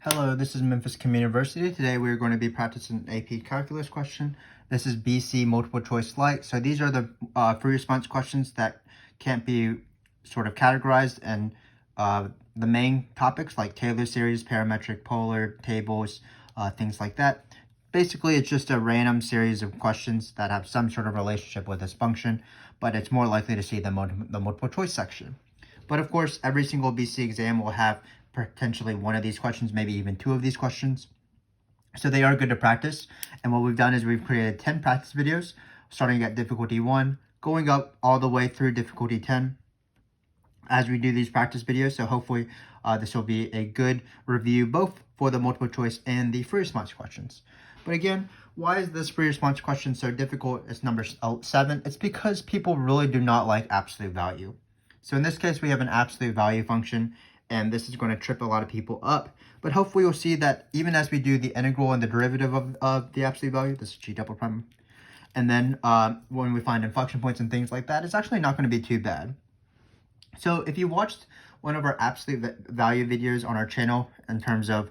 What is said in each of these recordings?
Hello, this is Memphis Community University. Today we are going to be practicing an AP Calculus question. This is BC multiple choice light. So these are the free response questions that can't be sort of categorized in the main topics like Taylor series, parametric, polar, tables, things like that. Basically, it's just a random series of questions that have some sort of relationship with this function, but it's more likely to see the multiple choice section. But of course, every single BC exam will have potentially one of these questions, maybe even two of these questions. So they are good to practice. And what we've done is we've created 10 practice videos, starting at difficulty 1, going up all the way through difficulty 10 as we do these practice videos. So hopefully this will be a good review both for the multiple choice and the free response questions. But again, why is this free response question so difficult? It's number 7. It's because people really do not like absolute value. So in this case, we have an absolute value function, and this is going to trip a lot of people up. But hopefully you'll see that even as we do the integral and the derivative of the absolute value, this is G double prime, and then when we find inflection points and things like that, it's actually not going to be too bad. So if you watched one of our absolute value videos on our channel in terms of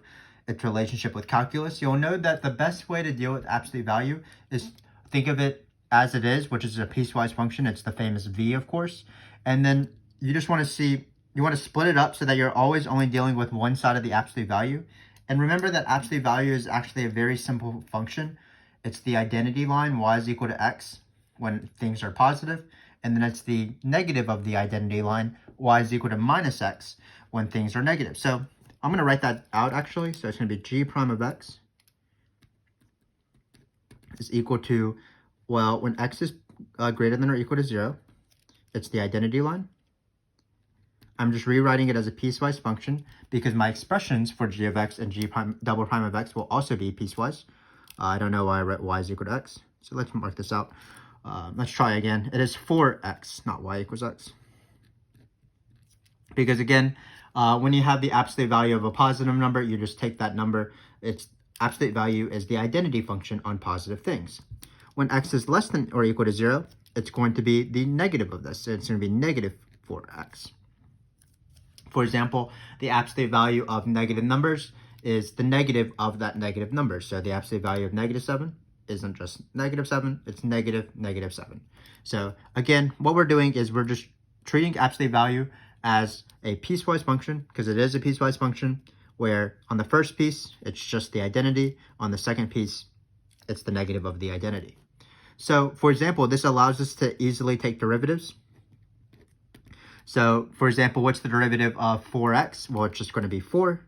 its relationship with calculus, you'll know that the best way to deal with absolute value is think of it as it is, which is a piecewise function. It's the famous V, of course. And then you just want to see, you want to split it up so that you're always only dealing with one side of the absolute value. And remember that absolute value is actually a very simple function. It's the identity line, y is equal to x, when things are positive. And then it's the negative of the identity line, y is equal to minus x, when things are negative. So I'm going to write that out actually. So it's going to be g prime of x is equal to, well, when x is greater than or equal to 0, it's the identity line. I'm just rewriting it as a piecewise function because my expressions for g of x and g prime, double prime of x will also be piecewise. I don't know why I wrote y is equal to x. So let's mark this out. Let's try again. It is 4x, not y equals x. Because again, when you have the absolute value of a positive number, you just take that number. Its absolute value is the identity function on positive things. When x is less than or equal to 0, it's going to be the negative of this. So it's going to be negative 4x. For example, the absolute value of negative numbers is the negative of that negative number. So the absolute value of negative 7 isn't just negative 7, it's negative 7. So again, what we're doing is we're just treating absolute value as a piecewise function, because it is a piecewise function, where on the first piece, it's just the identity. On the second piece, it's the negative of the identity. So for example, this allows us to easily take derivatives. So, for example, what's the derivative of 4x? Well, it's just going to be 4.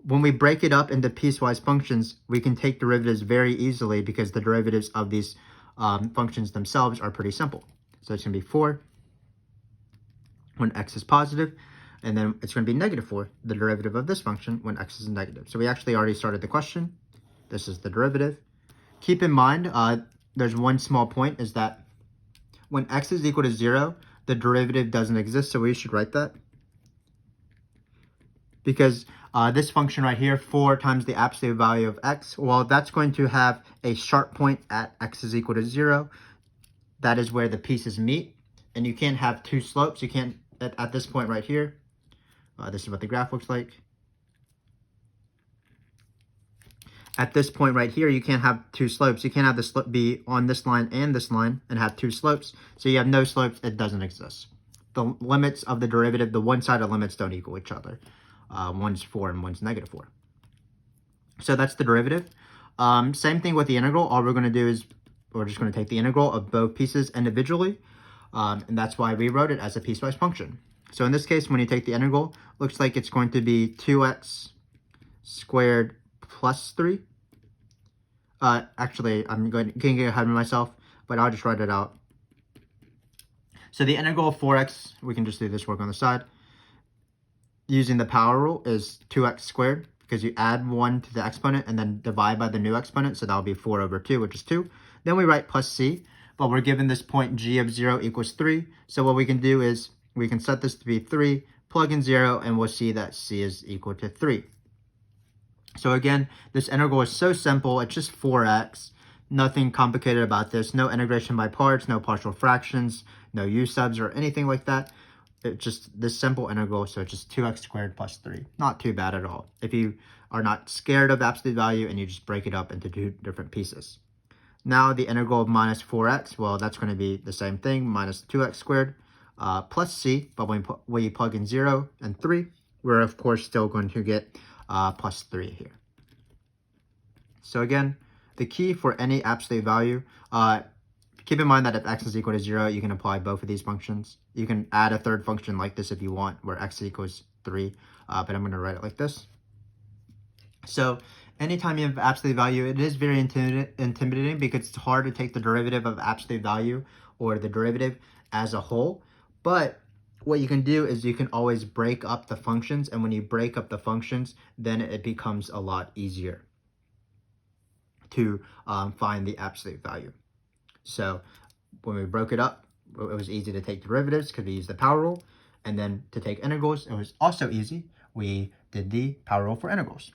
When we break it up into piecewise functions, we can take derivatives very easily because the derivatives of these functions themselves are pretty simple. So it's going to be 4 when x is positive, and then it's going to be negative 4, the derivative of this function, when x is negative. So we actually already started the question. This is the derivative. Keep in mind, there's one small point, is that when x is equal to 0, the derivative doesn't exist, so we should write that. Because this function right here, 4 times the absolute value of x, well, that's going to have a sharp point at x is equal to 0. That is where the pieces meet. And you can't have two slopes. You can't, at this point right here, this is what the graph looks like. At this point right here, you can't have two slopes. You can't have the slope be on this line and this line and have two slopes. So you have no slopes. It doesn't exist. The limits of the derivative, the one-sided limits don't equal each other. One's 4 and one's negative 4. So that's the derivative. Same thing with the integral. All we're going to do is we're just going to take the integral of both pieces individually. And that's why we wrote it as a piecewise function. So in this case, when you take the integral, looks like it's going to be 2x squared plus 3. Actually, I'm going to get ahead of myself, but I'll just write it out. So the integral of 4x, we can just do this work on the side. Using the power rule is 2x squared, because you add 1 to the exponent and then divide by the new exponent. So that'll be 4 over 2, which is 2. Then we write plus c, but we're given this point g of 0 equals 3. So what we can do is we can set this to be 3, plug in 0, and we'll see that c is equal to 3. So again, this integral is so simple. It's just 4x. Nothing complicated about this. No integration by parts, no partial fractions, no u subs or anything like that. it's just this simple integral, so it's just 2x squared plus 3. Not too bad at all if you are not scared of absolute value and you just break it up into two different pieces. Now the integral of minus 4x, well, that's going to be the same thing, minus 2x squared plus c, but when you plug in 0 and 3, we're of course still going to get plus 3 here. So again, the key for any absolute value, keep in mind that if x is equal to 0, you can apply both of these functions. You can add a third function like this if you want, where x equals 3, but I'm going to write it like this. So anytime you have absolute value, it is very intimidating because it's hard to take the derivative of absolute value or the derivative as a whole. But what you can do is you can always break up the functions, and when you break up the functions, then it becomes a lot easier to find the absolute value. So when we broke it up, it was easy to take derivatives because we used the power rule, and then to take integrals, it was also easy. We did the power rule for integrals.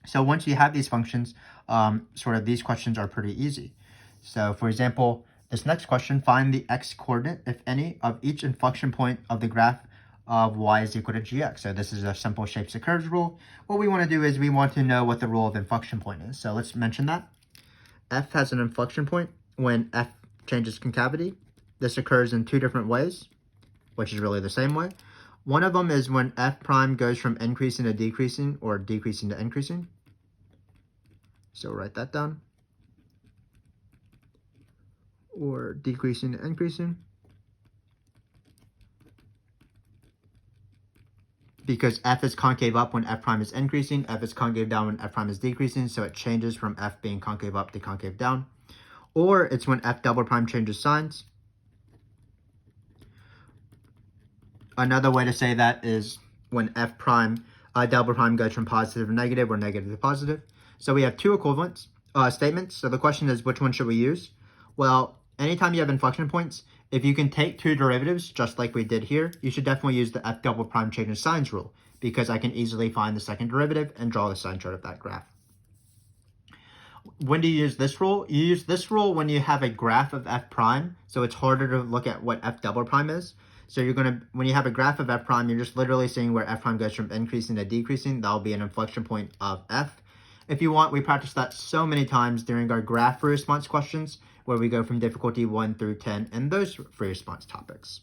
So once you have these functions, sort of these questions are pretty easy. So for example, this next question, find the x-coordinate, if any, of each inflection point of the graph of y is equal to gx. So this is a simple shapes of curves rule. What we want to do is we want to know what the rule of inflection point is. So let's mention that. F has an inflection point when f changes concavity. This occurs in two different ways, which is really the same way. One of them is when f prime goes from increasing to decreasing or decreasing to increasing. So write that down. Or decreasing to increasing. Because f is concave up when f prime is increasing, f is concave down when f prime is decreasing, so it changes from f being concave up to concave down. Or it's when f double prime changes signs. Another way to say that is when f prime double prime goes from positive to negative or negative to positive. So we have two equivalent statements. So the question is, which one should we use? Well, anytime you have inflection points, if you can take two derivatives, just like we did here, you should definitely use the f double prime changes signs rule, because I can easily find the second derivative and draw the sign chart of that graph. When do you use this rule? You use this rule when you have a graph of f prime, so it's harder to look at what f double prime is. So when you have a graph of f prime, you're just literally seeing where f prime goes from increasing to decreasing. That'll be an inflection point of f. If you want, we practice that so many times during our graph free response questions, where we go from difficulty 1 through 10 and those free response topics.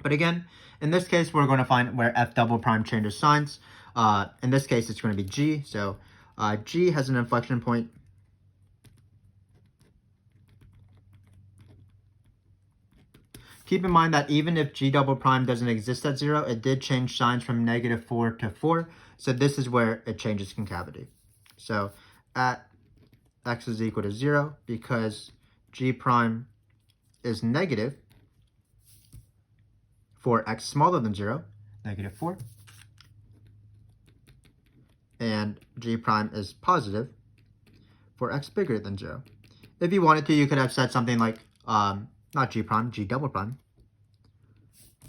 But again, in this case, we're going to find where f double prime changes signs. In this case, it's going to be g. So g has an inflection point Keep in mind that even if g double prime doesn't exist at 0, it did change signs from -4 to 4. So this is where it changes concavity. So at x is equal to 0, because g prime is negative for x smaller than 0, -4. And g prime is positive for x bigger than 0. If you wanted to, you could have said something like, not g prime, g double prime.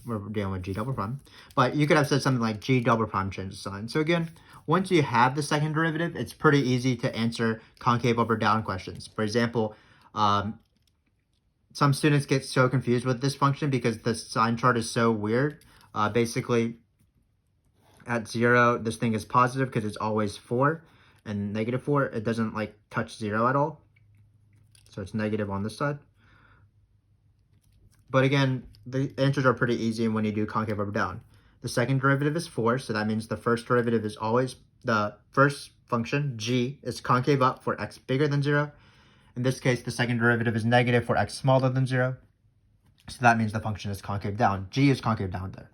We're dealing with g double prime. But you could have said something like g double prime changes sign. So again, once you have the second derivative, it's pretty easy to answer concave up or down questions. For example, some students get so confused with this function because the sign chart is so weird. Basically, at 0, this thing is positive because it's always 4. And -4, it doesn't like touch 0 at all. So it's negative on this side. But again, the answers are pretty easy when you do concave up or down. The second derivative is 4, so that means the first derivative is always, the first function, g, is concave up for x bigger than 0. In this case, the second derivative is negative for x smaller than 0. So that means the function is concave down. G is concave down there.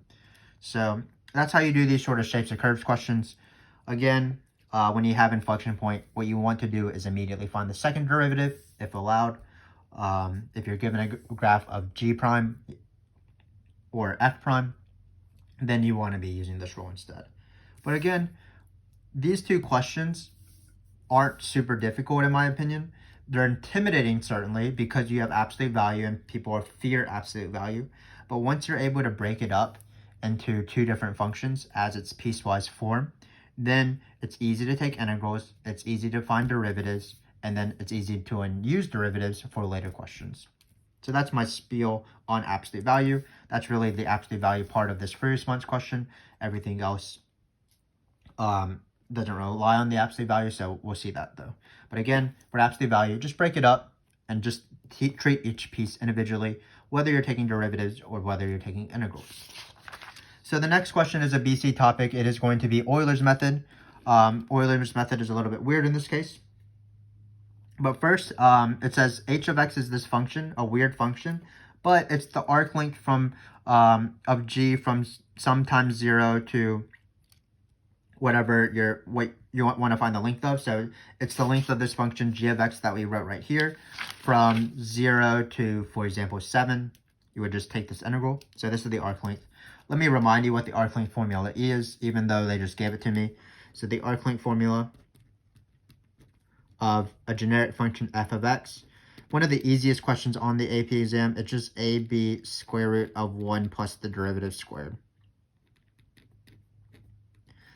So that's how you do these sort of shapes of curves questions. Again, when you have inflection point, what you want to do is immediately find the second derivative, if allowed. If you're given a graph of g prime or f prime, then you want to be using this rule instead. But again, these two questions aren't super difficult in my opinion. They're intimidating certainly because you have absolute value and people fear absolute value. But once you're able to break it up into two different functions as its piecewise form, then it's easy to take integrals, it's easy to find derivatives, and then it's easy to use derivatives for later questions. So that's my spiel on absolute value. That's really the absolute value part of this free response question. Everything else doesn't rely on the absolute value, so we'll see that though. But again, for absolute value, just break it up and just treat each piece individually, whether you're taking derivatives or whether you're taking integrals. So the next question is a BC topic. It is going to be Euler's method. Euler's method is a little bit weird in this case. But first, it says h of x is this function, a weird function, but it's the arc length from of g from sometimes 0 to whatever you want to find the length of. So it's the length of this function g of x that we wrote right here from 0 to, for example, 7. You would just take this integral. So this is the arc length. Let me remind you what the arc length formula is, even though they just gave it to me. So the arc length formula of a generic function f of x. One of the easiest questions on the AP exam, it's just ab square root of 1 plus the derivative squared.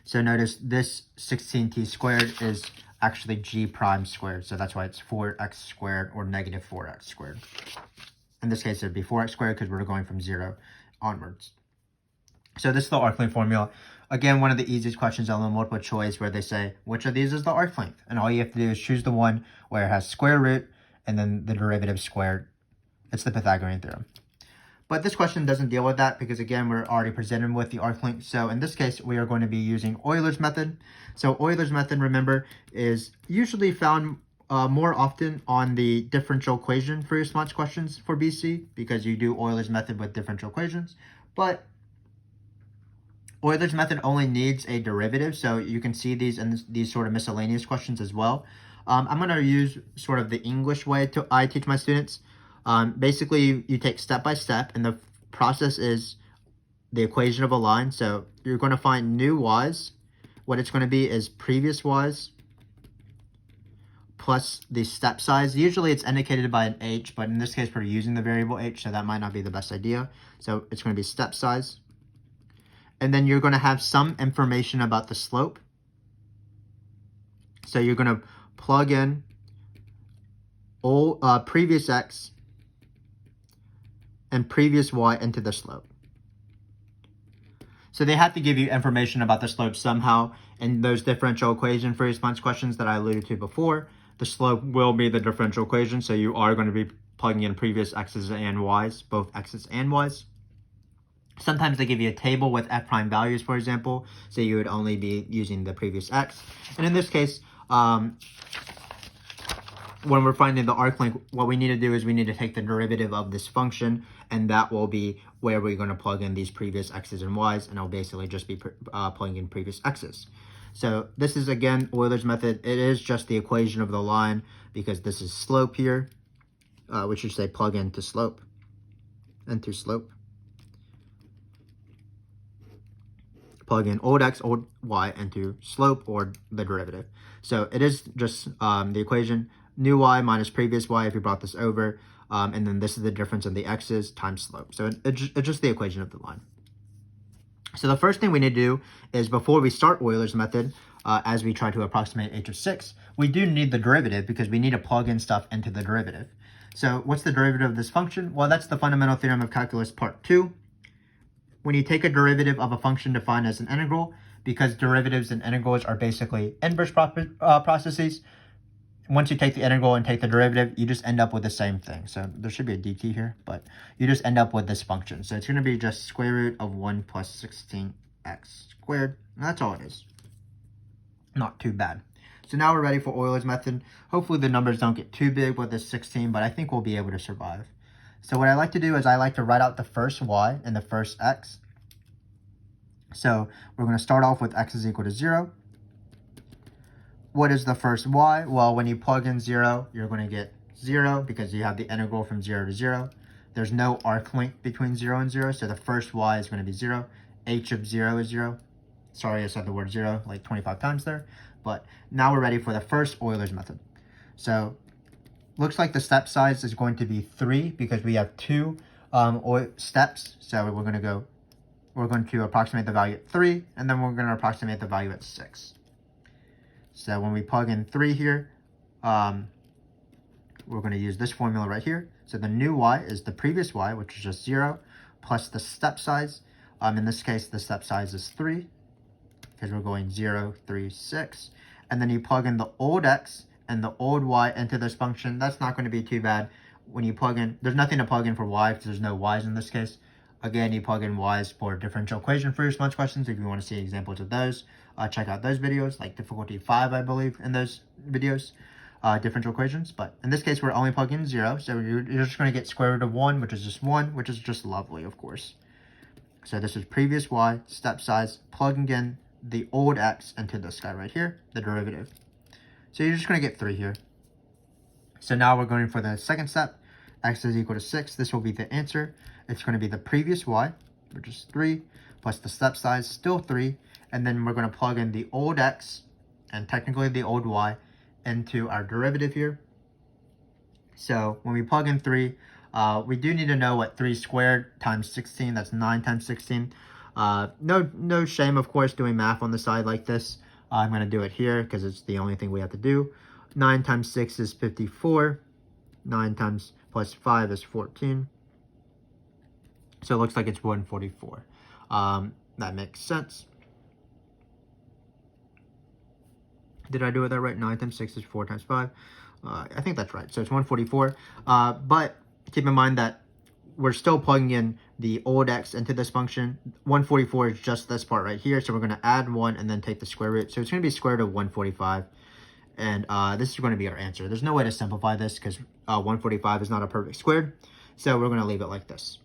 So notice this 16t squared is actually g prime squared. So that's why it's 4x squared or negative 4x squared. In this case, it would be 4x squared because we're going from 0 onwards. So this is the arc length formula. Again, one of the easiest questions on the multiple choice where they say, which of these is the arc length? And all you have to do is choose the one where it has square root and then the derivative squared. It's the Pythagorean theorem. But this question doesn't deal with that because, again, we're already presented with the arc length. So in this case, we are going to be using Euler's method. So Euler's method, remember, is usually found more often on the differential equation free response questions for BC because you do Euler's method with differential equations. But Euler's method only needs a derivative, so you can see these in these sort of miscellaneous questions as well. I'm going to use sort of the English way I teach my students. Basically, you take step by step, and the process is the equation of a line. So you're going to find new y's. What it's going to be is previous y's plus the step size. Usually it's indicated by an h, but in this case, we're using the variable h, so that might not be the best idea. So it's going to be step size. And then you're going to have some information about the slope. So you're going to plug in all previous x and previous y into the slope. So they have to give you information about the slope somehow. In those differential equation free response questions that I alluded to before, the slope will be the differential equation. So you are going to be plugging in previous x's and y's, both x's and y's. Sometimes they give you a table with f prime values, for example, so you would only be using the previous x. And in this case, when we're finding the arc length, what we need to do is we need to take the derivative of this function, and that will be where we're going to plug in these previous x's and y's, and it'll basically just be plugging in previous x's. So this is, again, Euler's method. It is just the equation of the line because this is slope here. We should say plug into slope. Plug in old x, old y into slope or the derivative. So it is just the equation, new y minus previous y if you brought this over, and then this is the difference in the x's times slope. So it's just the equation of the line. So the first thing we need to do is before we start Euler's method, as we try to approximate h of 6, we do need the derivative because we need to plug in stuff into the derivative. So what's the derivative of this function? Well, that's the fundamental theorem of calculus part 2. When you take a derivative of a function defined as an integral, because derivatives and integrals are basically inverse processes, once you take the integral and take the derivative, you just end up with the same thing. So there should be a dt here, but you just end up with this function. So it's going to be just square root of 1 plus 16x squared. And that's all it is. Not too bad. So now we're ready for Euler's method. Hopefully the numbers don't get too big with this 16, but I think we'll be able to survive. So what I like to do is I like to write out the first y and the first x. So we're going to start off with x is equal to 0. What is the first y? Well, when you plug in 0, you're going to get 0 because you have the integral from 0 to 0. There's no arc length between 0 and 0, so the first y is going to be 0. H of 0 is 0. Sorry, I said the word 0 like 25 times there. But now we're ready for the first Euler's method. So looks like the step size is going to be 3 because we have 2 steps. So we're going to approximate the value at 3, and then we're going to approximate the value at 6. So when we plug in 3 here, we're going to use this formula right here. So the new y is the previous y, which is just 0, plus the step size. In this case, the step size is 3, because we're going 0, 3, 6. And then you plug in the old x and the old y into this function. That's not going to be too bad. When you plug in, there's nothing to plug in for y because there's no y's in this case. Again, you plug in y's for differential equation free response questions. If you want to see examples of those, check out those videos, like difficulty 5, I believe, in those videos, differential equations. But in this case, we're only plugging in 0, so you're just going to get square root of 1, which is just 1, which is just lovely, of course. So this is previous y, step size, plugging in the old x into this guy right here, the derivative. So you're just going to get 3 here. So now we're going for the second step. X is equal to 6. This will be the answer. It's going to be the previous y, which is 3, plus the step size, still 3. And then we're going to plug in the old x, and technically the old y, into our derivative here. So when we plug in 3, we do need to know what 3 squared times 16, that's 9 times 16. No shame, of course, doing math on the side like this. I'm going to do it here because it's the only thing we have to do. 9 times 6 is 54. 9 times plus 5 is 14. So it looks like it's 144. That makes sense. Did I do it that right? 9 times 6 is 4 times 5. I think that's right. So it's 144. But keep in mind that we're still plugging in the old x into this function. 144 is just this part right here. So we're going to add 1 and then take the square root. So it's going to be square root of 145. And this is going to be our answer. There's no way to simplify this because 145 is not a perfect square. So we're going to leave it like this.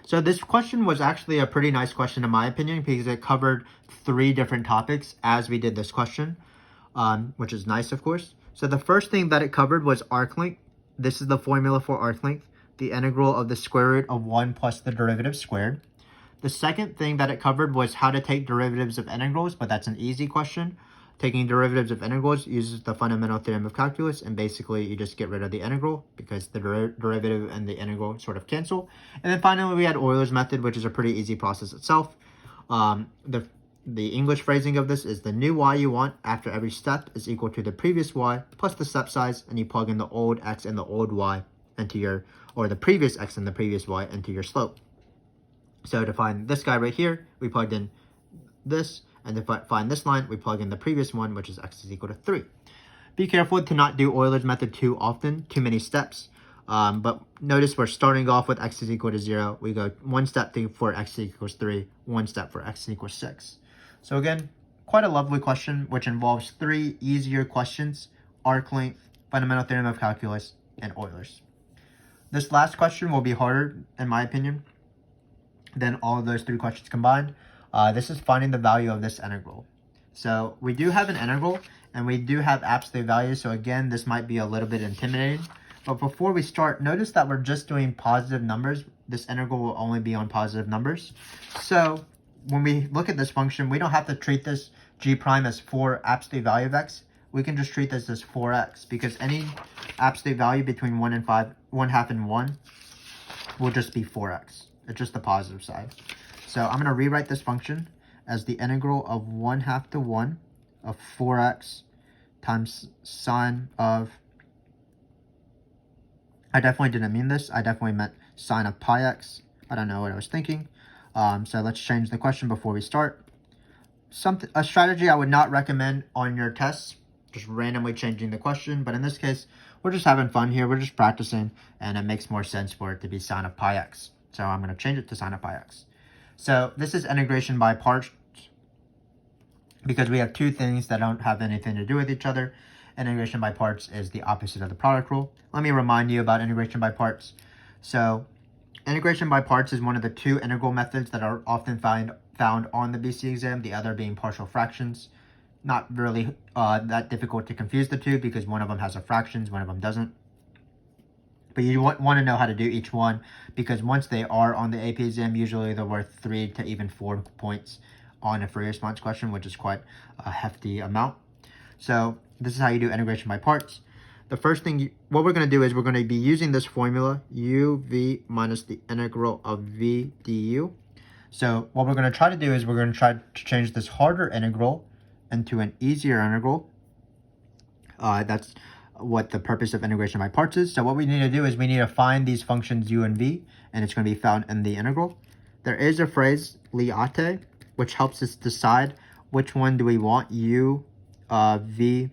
So this question was actually a pretty nice question in my opinion because it covered 3 different topics as we did this question, which is nice, of course. So the first thing that it covered was arc length. This is the formula for arc length, the integral of the square root of 1 plus the derivative squared. The second thing that it covered was how to take derivatives of integrals, but that's an easy question. Taking derivatives of integrals uses the fundamental theorem of calculus, and basically you just get rid of the integral because the derivative and the integral sort of cancel. And then finally we had Euler's method, which is a pretty easy process itself. The English phrasing of this is the new y you want after every step is equal to the previous y plus the step size, and you plug in the old x and the old y into your, or the previous x and the previous y into your slope. So to find this guy right here, we plugged in this. And to find this line, we plug in the previous one, which is x is equal to 3. Be careful to not do Euler's method too often, too many steps. But notice we're starting off with x is equal to 0. We go 1 step for x equals 3, 1 step for x equals 6. So again, quite a lovely question, which involves 3 easier questions: arc length, fundamental theorem of calculus, and Euler's. This last question will be harder, in my opinion, than all of those 3 questions combined. This is finding the value of this integral. So we do have an integral and we do have absolute values. So again, this might be a little bit intimidating. But before we start, notice that we're just doing positive numbers. This integral will only be on positive numbers. So when we look at this function, we don't have to treat this g prime as 4 absolute value of x. We can just treat this as 4x because any absolute value between 1 and 5, 1/2 and 1 will just be 4x. It's just the positive side. So I'm going to rewrite this function as the integral of 1/2 to 1 of 4x times sine of, I definitely didn't mean this. I definitely meant sine of pi x. I don't know what I was thinking. So let's change the question before we start. A strategy I would not recommend on your tests, just randomly changing the question. But in this case, we're just having fun here. We're just practicing, and it makes more sense for it to be sine of pi x. So I'm going to change it to sine of pi x. So this is integration by parts because we have 2 things that don't have anything to do with each other. Integration by parts is the opposite of the product rule. Let me remind you about integration by parts. So integration by parts is one of the 2 integral methods that are often found on the BC exam, the other being partial fractions. Not really that difficult to confuse the 2 because one of them has a fractions, one of them doesn't. But you want to know how to do each one because once they are on the AP exam, usually they're worth 3 to even 4 points on a free response question, which is quite a hefty amount. So this is how you do integration by parts. The first thing, what we're going to do is we're going to be using this formula, uv minus the integral of v du. So what we're going to try to do is we're going to try to change this harder integral into an easier integral. That's what the purpose of integration by parts is. So what we need to do is we need to find these functions u and v, and it's going to be found in the integral. There is a phrase, liate, which helps us decide which one do we want, u, v,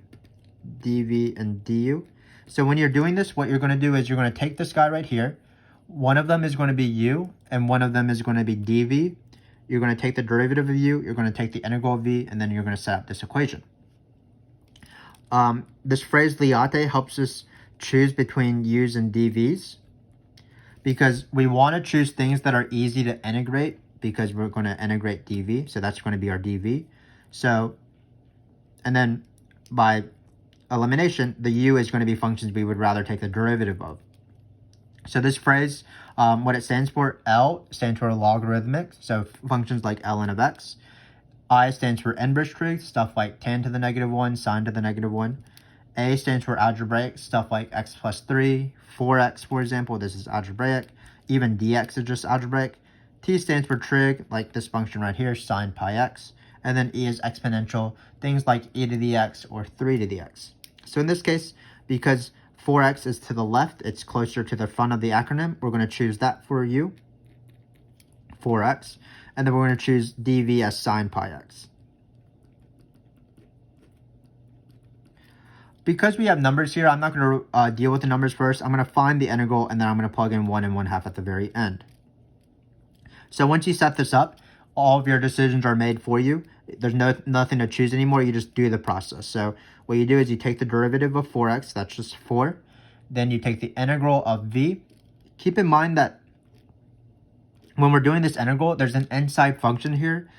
dv, and du. So when you're doing this, what you're going to do is you're going to take this guy right here. One of them is going to be u, and one of them is going to be dv. You're going to take the derivative of u, you're going to take the integral of v, and then you're going to set up this equation. This phrase liate helps us choose between u's and dv's because we want to choose things that are easy to integrate because we're going to integrate dv. So that's going to be our dv. So, and then by elimination, the u is going to be functions we would rather take the derivative of. So this phrase, what it stands for, L stands for logarithmic, so functions like ln of x. I stands for inverse trig, stuff like tan to the negative 1, sine to the negative 1. A stands for algebraic, stuff like x plus 3, 4x, for example, this is algebraic. Even dx is just algebraic. T stands for trig, like this function right here, sine pi x. And then E is exponential, things like e to the x or 3 to the x. So in this case, because 4x is to the left, it's closer to the front of the acronym, we're going to choose that for u, 4x. And then we're going to choose dv as sine pi x. Because we have numbers here, I'm not going to deal with the numbers first. I'm going to find the integral, and then I'm going to plug in 1 and 1/2 at the very end. So once you set this up, all of your decisions are made for you. There's nothing to choose anymore. You just do the process. So what you do is you take the derivative of 4x, that's just 4. Then you take the integral of v. Keep in mind that when we're doing this integral, there's an inside function here.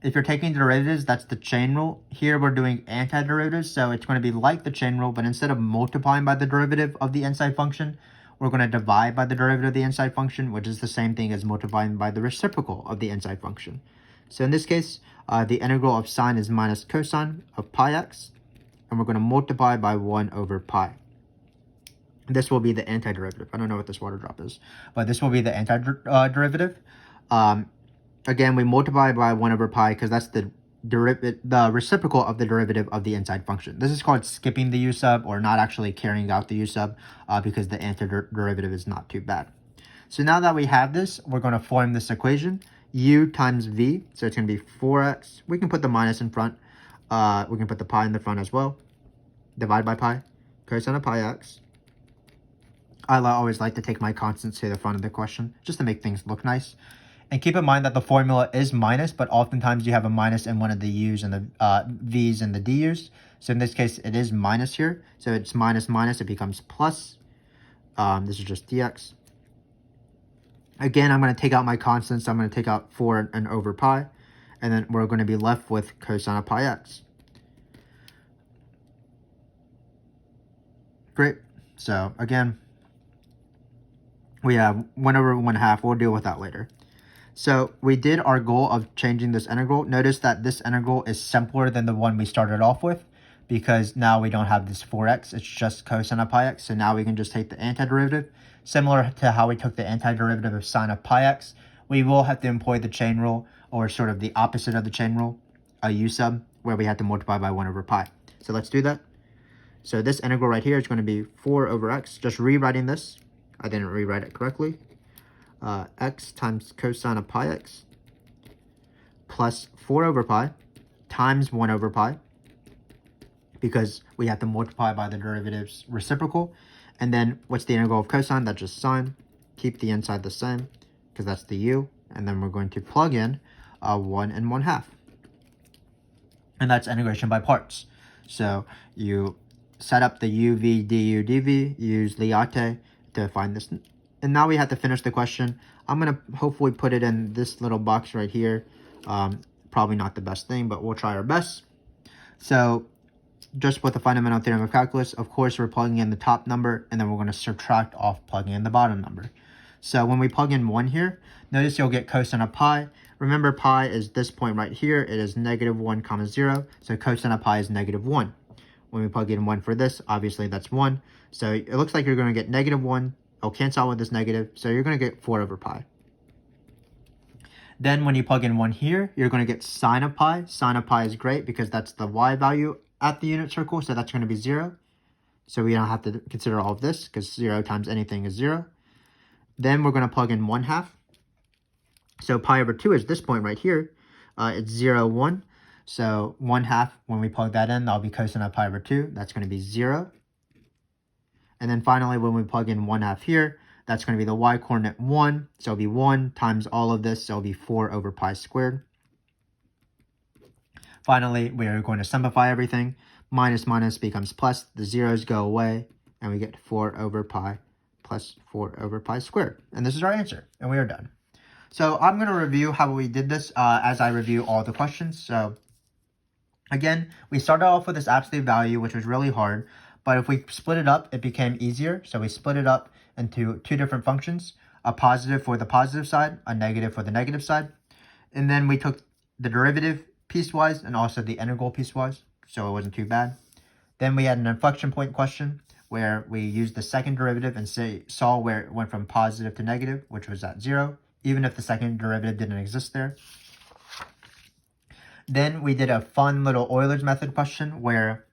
If you're taking derivatives, that's the chain rule. Here we're doing antiderivatives, so it's going to be like the chain rule, but instead of multiplying by the derivative of the inside function, we're going to divide by the derivative of the inside function, which is the same thing as multiplying by the reciprocal of the inside function. So in this case, the integral of sine is minus cosine of pi x, and we're going to multiply by 1 over pi. This will be the antiderivative. I don't know what this water drop is, but this will be the antiderivative. Again, we multiply by 1 over pi because that's the reciprocal of the derivative of the inside function. This is called skipping the u sub or not actually carrying out the u sub because the antiderivative is not too bad. So now that we have this, we're going to form this equation, u times v. So it's going to be 4x. We can put the minus in front. We can put the pi in the front as well. Divide by pi, cosine of pi x. I always like to take my constants to the front of the question just to make things look nice. And keep in mind that the formula is minus, but oftentimes you have a minus in one of the u's and the v's and the du's. So in this case, it is minus here. So it's minus minus, it becomes plus. This is just dx. Again, I'm going to take out my constants. So I'm going to take out 4 and over pi. And then we're going to be left with cosine of pi x. Great. So again, we have 1 over 1/2. We'll deal with that later. So we did our goal of changing this integral. Notice that this integral is simpler than the one we started off with because now we don't have this 4x. It's just cosine of pi x. So now we can just take the antiderivative. Similar to how we took the antiderivative of sine of pi x, we will have to employ the chain rule, or sort of the opposite of the chain rule, a u sub, where we have to multiply by 1 over pi. So let's do that. So this integral right here is going to be 4 over x. Just rewriting this. I didn't rewrite it correctly. X times cosine of pi x plus 4 over pi times 1 over pi because we have to multiply by the derivative's reciprocal. And then what's the integral of cosine? That's just sine. Keep the inside the same because that's the u. And then we're going to plug in 1 and 1/2. And that's integration by parts. So you set up the u, v, du, dv, use liate to find this. And now we have to finish the question. I'm going to hopefully put it in this little box right here. Probably not the best thing, but we'll try our best. So just with the fundamental theorem of calculus, of course, we're plugging in the top number, and then we're going to subtract off plugging in the bottom number. So when we plug in 1 here, notice you'll get cosine of pi. Remember, pi is this point right here. It is -1, 0. So cosine of pi is -1. When we plug in 1 for this, obviously that's 1. So it looks like you're going to get -1. I'll cancel out with this negative, so you're going to get 4 over pi. Then when you plug in 1 here, you're going to get sine of pi. Sine of pi is great because that's the y value at the unit circle, so that's going to be 0. So we don't have to consider all of this because 0 times anything is 0. Then we're going to plug in 1/2. So pi over 2 is this point right here. It's 0, 1. So 1/2, when we plug that in, that'll be cosine of pi over 2. That's going to be 0. And then finally, when we plug in 1/2 here, that's going to be the y-coordinate 1. So it'll be 1 times all of this. So it'll be 4 over pi squared. Finally, we are going to simplify everything. Minus minus becomes plus. The zeros go away. And we get 4 over pi plus 4 over pi squared. And this is our answer. And we are done. So I'm going to review how we did this as I review all the questions. So again, we started off with this absolute value, which was really hard. But if we split it up, it became easier. So we split it up into two different functions, a positive for the positive side, a negative for the negative side. And then we took the derivative piecewise and also the integral piecewise. So it wasn't too bad. Then we had an inflection point question where we used the second derivative and saw where it went from positive to negative, which was at 0, even if the second derivative didn't exist there. Then we did a fun little Euler's method question where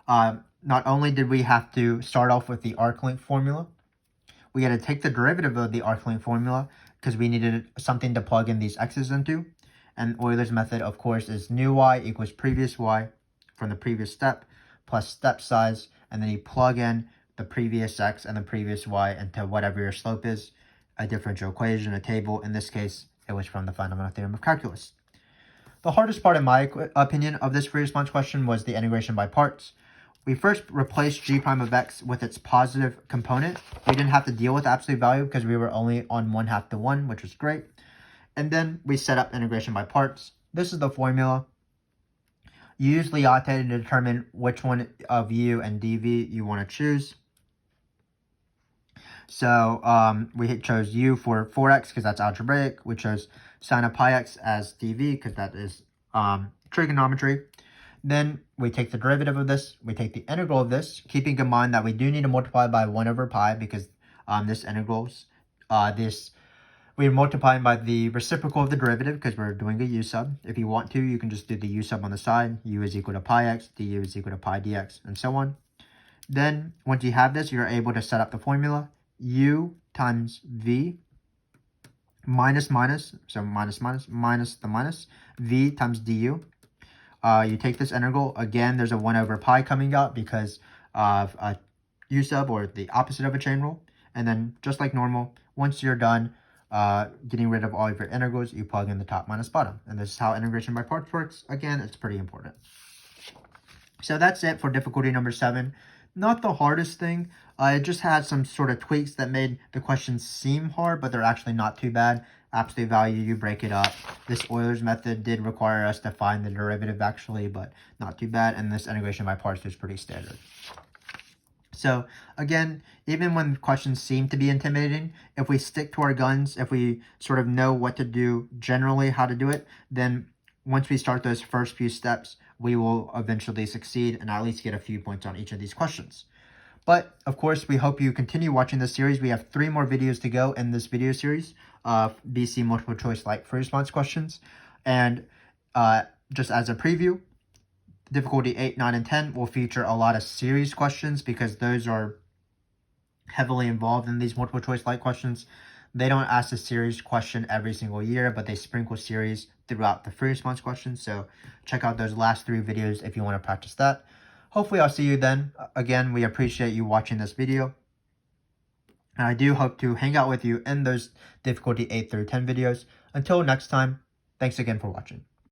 not only did we have to start off with the arc length formula, we had to take the derivative of the arc length formula because we needed something to plug in these x's into. And Euler's method, of course, is new y equals previous y from the previous step plus step size. And then you plug in the previous x and the previous y into whatever your slope is, a differential equation, a table. In this case, it was from the fundamental theorem of calculus. The hardest part, in my opinion, of this free response question was the integration by parts. We first replaced g prime of x with its positive component. We didn't have to deal with absolute value because we were only on 1/2 to 1, which was great. And then we set up integration by parts. This is the formula. You use Liotte to determine which one of u and dv you want to choose. So we chose u for 4x because that's algebraic. We chose sine of pi x as dv because that is trigonometry. Then we take the derivative of this. We take the integral of this, keeping in mind that we do need to multiply by 1 over pi because this integrals, we're multiplying by the reciprocal of the derivative because we're doing a u sub. If you want to, you can just do the u sub on the side. U is equal to pi x, du is equal to pi dx, and so on. Then once you have this, you're able to set up the formula. U times v minus minus, so minus minus, minus the minus, v times du. You take this integral. Again, there's a 1 over pi coming out because of a u sub, or the opposite of a chain rule. And then just like normal, once you're done getting rid of all of your integrals, you plug in the top minus bottom. And this is how integration by parts works. Again, it's pretty important. So that's it for difficulty number 7. Not the hardest thing. It just had some sort of tweaks that made the questions seem hard, but they're actually not too bad. Absolute value, you break it up. This Euler's method did require us to find the derivative actually, but not too bad. And this integration by parts is pretty standard. So again, even when questions seem to be intimidating, if we stick to our guns, if we sort of know what to do generally, how to do it, then once we start those first few steps, we will eventually succeed and at least get a few points on each of these questions. But of course, we hope you continue watching this series. We have 3 more videos to go in this video series of BC multiple choice like free response questions. And just as a preview, difficulty 8, 9, and 10 will feature a lot of series questions because those are heavily involved in these multiple choice like questions. They don't ask a series question every single year, but they sprinkle series throughout the free response questions. So check out those last 3 videos if you want to practice that. Hopefully I'll see you then. Again, we appreciate you watching this video. And I do hope to hang out with you in those difficulty 8 through 10 videos. Until next time, thanks again for watching.